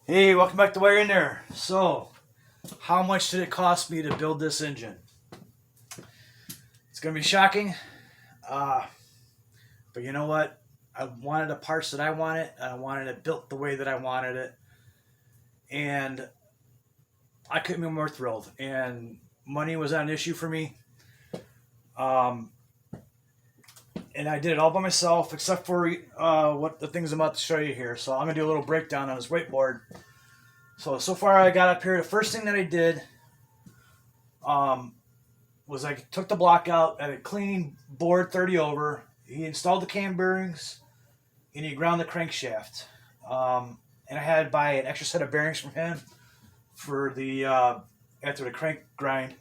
Hey, welcome back to Wire In There. So, how much did it cost me to build this engine? It's going to be shocking, uh, but you know what? I wanted the parts that I wanted, and I wanted it built the way that I wanted it, and I couldn't be more thrilled. And money was not an issue for me, um, and I did it all by myself, except for what the things I'm about to show you here. So I'm going to do a little breakdown on this whiteboard. So far I got up here. The first thing that I did um, was I took the block out at a clean board 30 over. He installed the cam bearings and he ground the crankshaft. And I had to buy an extra set of bearings from him for the after the crank grind.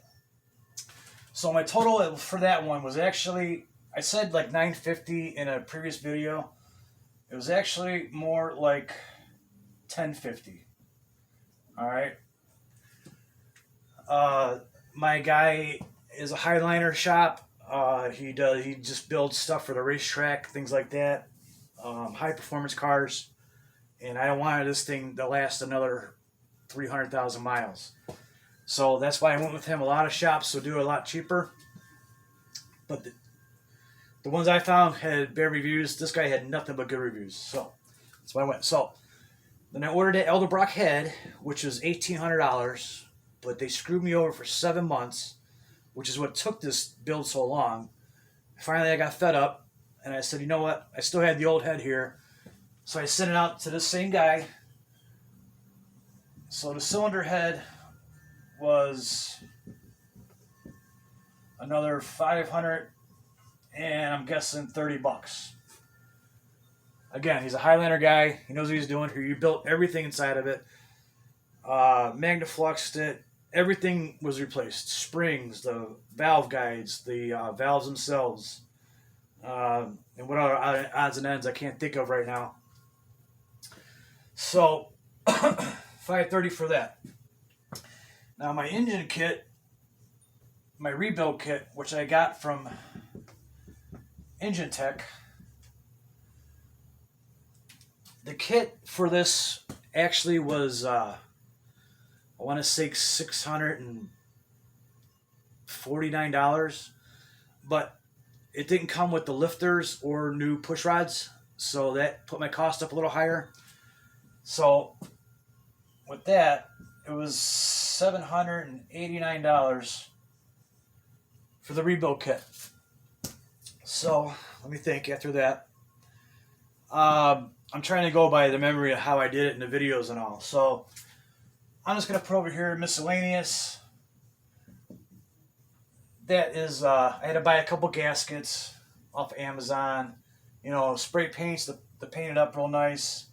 So my total for that one was actually, I said like 950 in a previous video. It was actually more like 1050. All right. My guy is a Highliner shop. He just builds stuff for the racetrack, things like that, high performance cars. And I don't want this thing to last another 300,000 miles. So that's why I went with him. A lot of shops will do it a lot cheaper, but the ones I found had bad reviews. This guy had nothing but good reviews. So that's why I went. So then I ordered an Edelbrock head, which was $1,800, but they screwed me over for 7 months, which is what took this build so long. Finally, I got fed up, and I said, you know what? I still had the old head here, so I sent it out to this same guy. So the cylinder head was another 500, and I'm guessing $30. Again, he's a Highlander guy. He knows what he's doing. He built everything inside of it. Magnafluxed it. Everything was replaced. Springs, the valve guides, the valves themselves, and what other odds and ends I can't think of right now. So, 530 for that. Now my engine kit, my rebuild kit, which I got from Engine Tech, the kit for this actually was I want to say $649, but it didn't come with the lifters or new push rods, so that put my cost up a little higher. So with that, it was $789 for the rebuild kit. So let me think after that. I'm trying to go by the memory of how I did it in the videos and all. So I'm just going to put over here miscellaneous. That is, I had to buy a couple gaskets off Amazon. You know, spray paints to paint it up real nice.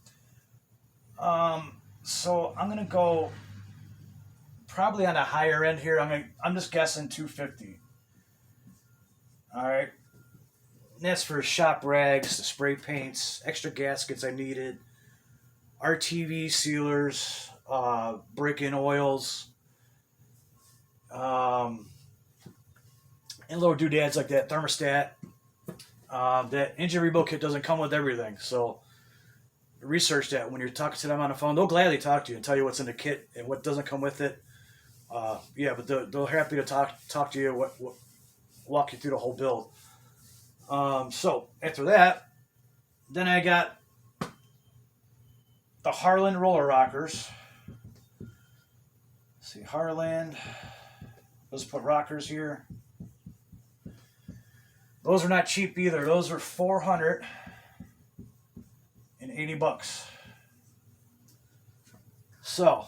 So I'm going to go probably on the higher end here. I'm just guessing 250. All right. And that's for shop rags, the spray paints, extra gaskets I needed, RTV sealers, break-in oils, and little doodads like that, thermostat. That engine rebuild kit doesn't come with everything, so research that when you're talking to them on the phone. They'll gladly talk to you and tell you what's in the kit and what doesn't come with it. Yeah, but they're happy to talk to you, walk you through the whole build. So after that, then I got the Harland roller rockers. Let's see, Harland. Let's put rockers here. Those are not cheap either. Those are $480. So,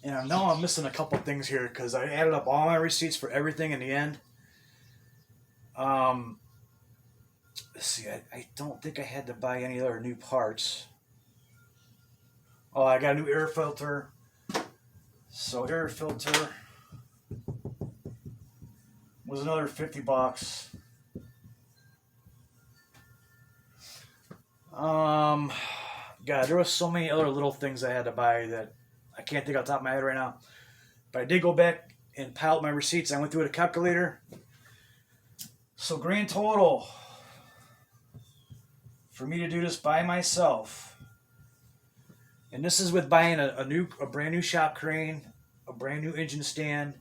and I know I'm missing a couple things here because I added up all my receipts for everything in the end. Let's see, I don't think I had to buy any other new parts. Oh, I got a new air filter. So air filter was another $50. God, there was so many other little things I had to buy that I can't think off the top of my head right now. But I did go back and piled my receipts. I went through with a calculator. So grand total for me to do this by myself And this is with buying a brand new shop crane, a brand new engine stand,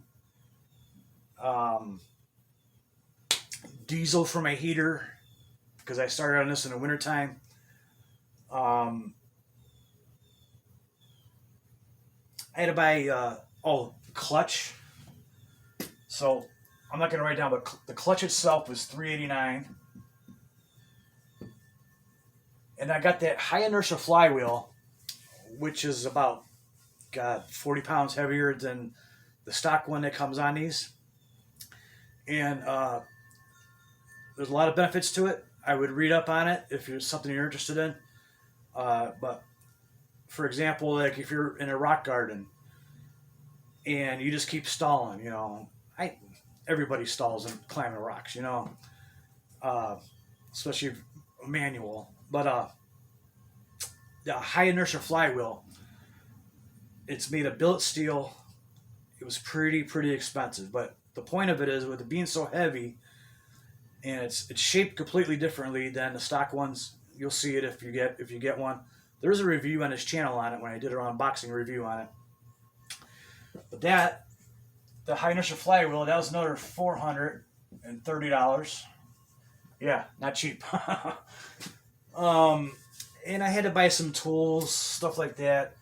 um, diesel for my heater because I started on this in the wintertime. Um, I had to buy clutch. So I'm not gonna write down, but the clutch itself was $389, and I got that high inertia flywheel, which is about 40 pounds heavier than the stock one that comes on these, and there's a lot of benefits to it. I would read up on it if it's something you're interested in. But for example, like if you're in a rock garden and you just keep stalling, everybody stalls and climbing rocks, uh, especially manual. But the high inertia flywheel, it's made of billet steel. It was pretty expensive, but the point of it is, with it being so heavy, and it's shaped completely differently than the stock ones. You'll see it if you get one. There's a review on this channel on it when I did an unboxing review on it. But the high inertia flywheel, that was another $430. Yeah, not cheap. And I had to buy some tools, stuff like that.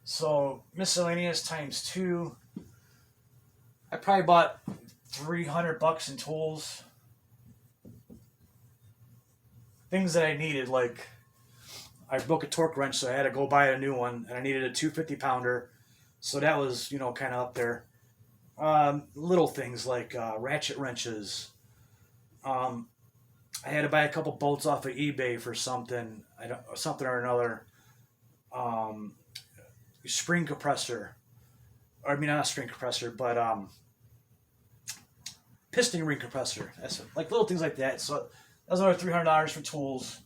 So miscellaneous times two. I probably bought $300 in tools. Things that I needed, like I broke a torque wrench, so I had to go buy a new one, and I needed a 250 pounder. So that was, kind of up there. Little things like ratchet wrenches. I had to buy a couple bolts off of eBay for something, something or another. Spring compressor, or I mean not a spring compressor, but piston ring compressor. That's like little things like that. So that was another $300 for tools.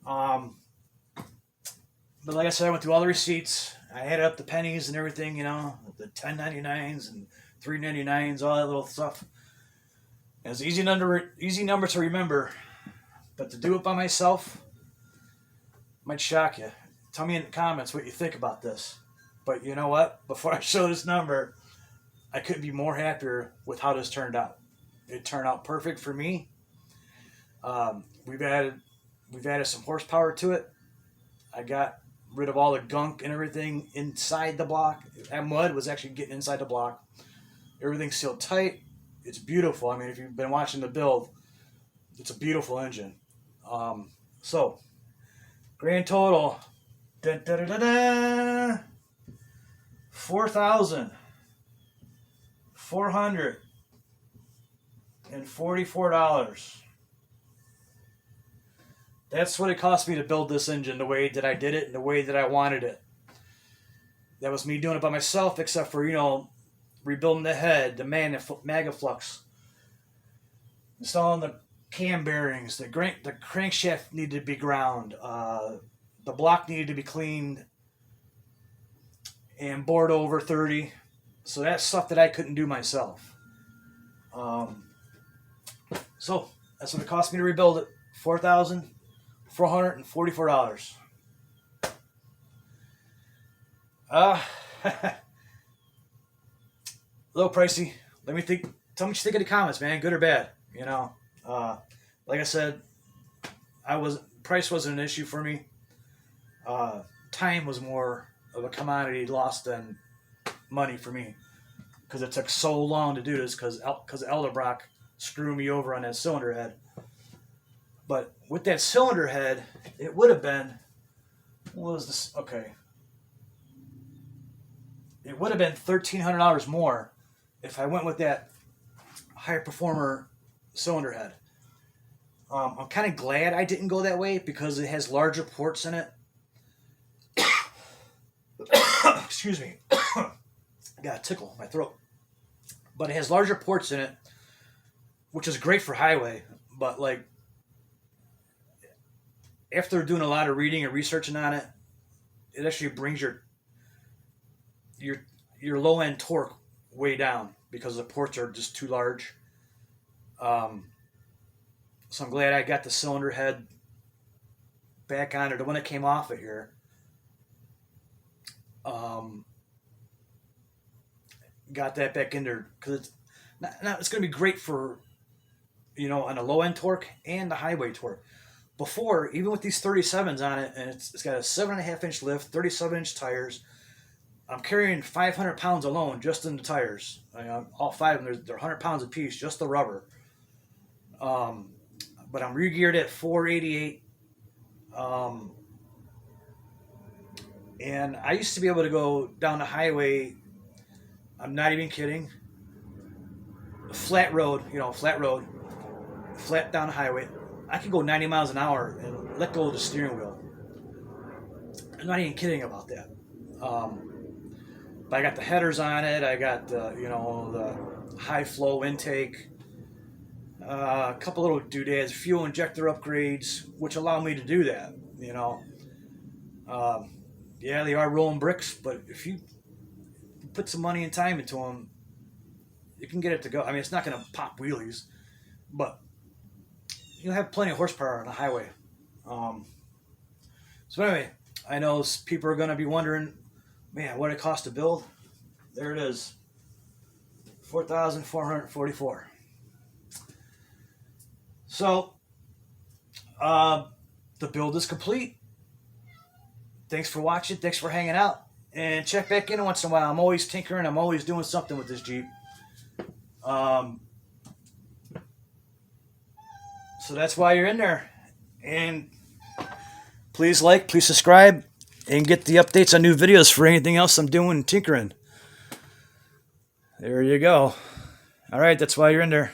But like I said, I went through all the receipts. I added up the pennies and everything, the 10.99s and 3.99s, all that little stuff. It was easy number to remember, but to do it by myself might shock you. Tell me in the comments what you think about this. But you know what? Before I show this number, I couldn't be more happier with how this turned out. It turned out perfect for me. We've added some horsepower to it. I got rid of all the gunk and everything inside the block. That mud was actually getting inside the block. Everything's sealed tight. It's beautiful. I mean, if you've been watching the build, it's a beautiful engine. So, grand total, $4,444. That's what it cost me to build this engine the way that I did it and the way that I wanted it. That was me doing it by myself, except for, rebuilding the head, the Magaflux, installing the cam bearings, the crankshaft needed to be ground, the block needed to be cleaned and bored over 30. So that's stuff that I couldn't do myself. So that's what it cost me to rebuild it. $4,444. A little pricey. Let me think. Tell me what you think in the comments, man. Good or bad. Like I said, price wasn't an issue for me. Time was more of a commodity lost than money for me, because it took so long to do this because Edelbrock screwed me over on that cylinder head. But with that cylinder head, it would have been, what was this? Okay. It would have been $1,300 more if I went with that high performer cylinder head. I'm kind of glad I didn't go that way because it has larger ports in it. Excuse me. I got a tickle in my throat. But it has larger ports in it, which is great for highway. But like, after doing a lot of reading and researching on it, it actually brings your low end torque way down because the ports are just too large. So I'm glad I got the cylinder head back on it, the one that came off it here. Got that back in there because it's going to be great for, on a low end torque and the highway torque. Before, even with these 37s on it, and it's got a 7.5 inch lift, 37-inch tires. I'm carrying 500 pounds alone just in the tires. All five of them, they're 100 pounds a piece, just the rubber. But I'm re-geared at 488. And I used to be able to go down the highway. I'm not even kidding. Flat road, flat down the highway. I could go 90 miles an hour and let go of the steering wheel. I'm not even kidding about that. But I got the headers on it. I got the high flow intake. A couple little doodads, fuel injector upgrades, which allow me to do that. Yeah, they are rolling bricks, but if you put some money and time into them, you can get it to go. I mean, it's not going to pop wheelies, but you'll have plenty of horsepower on the highway. So anyway, I know people are going to be wondering, man, what it costs to build. There it is, $4,444. So the build is complete. Thanks for watching. Thanks for hanging out. And check back in once in a while. I'm always tinkering. I'm always doing something with this Jeep. So that's why you're in there. And please like, please subscribe, and get the updates on new videos for anything else I'm doing tinkering. There you go. All right, that's why you're in there.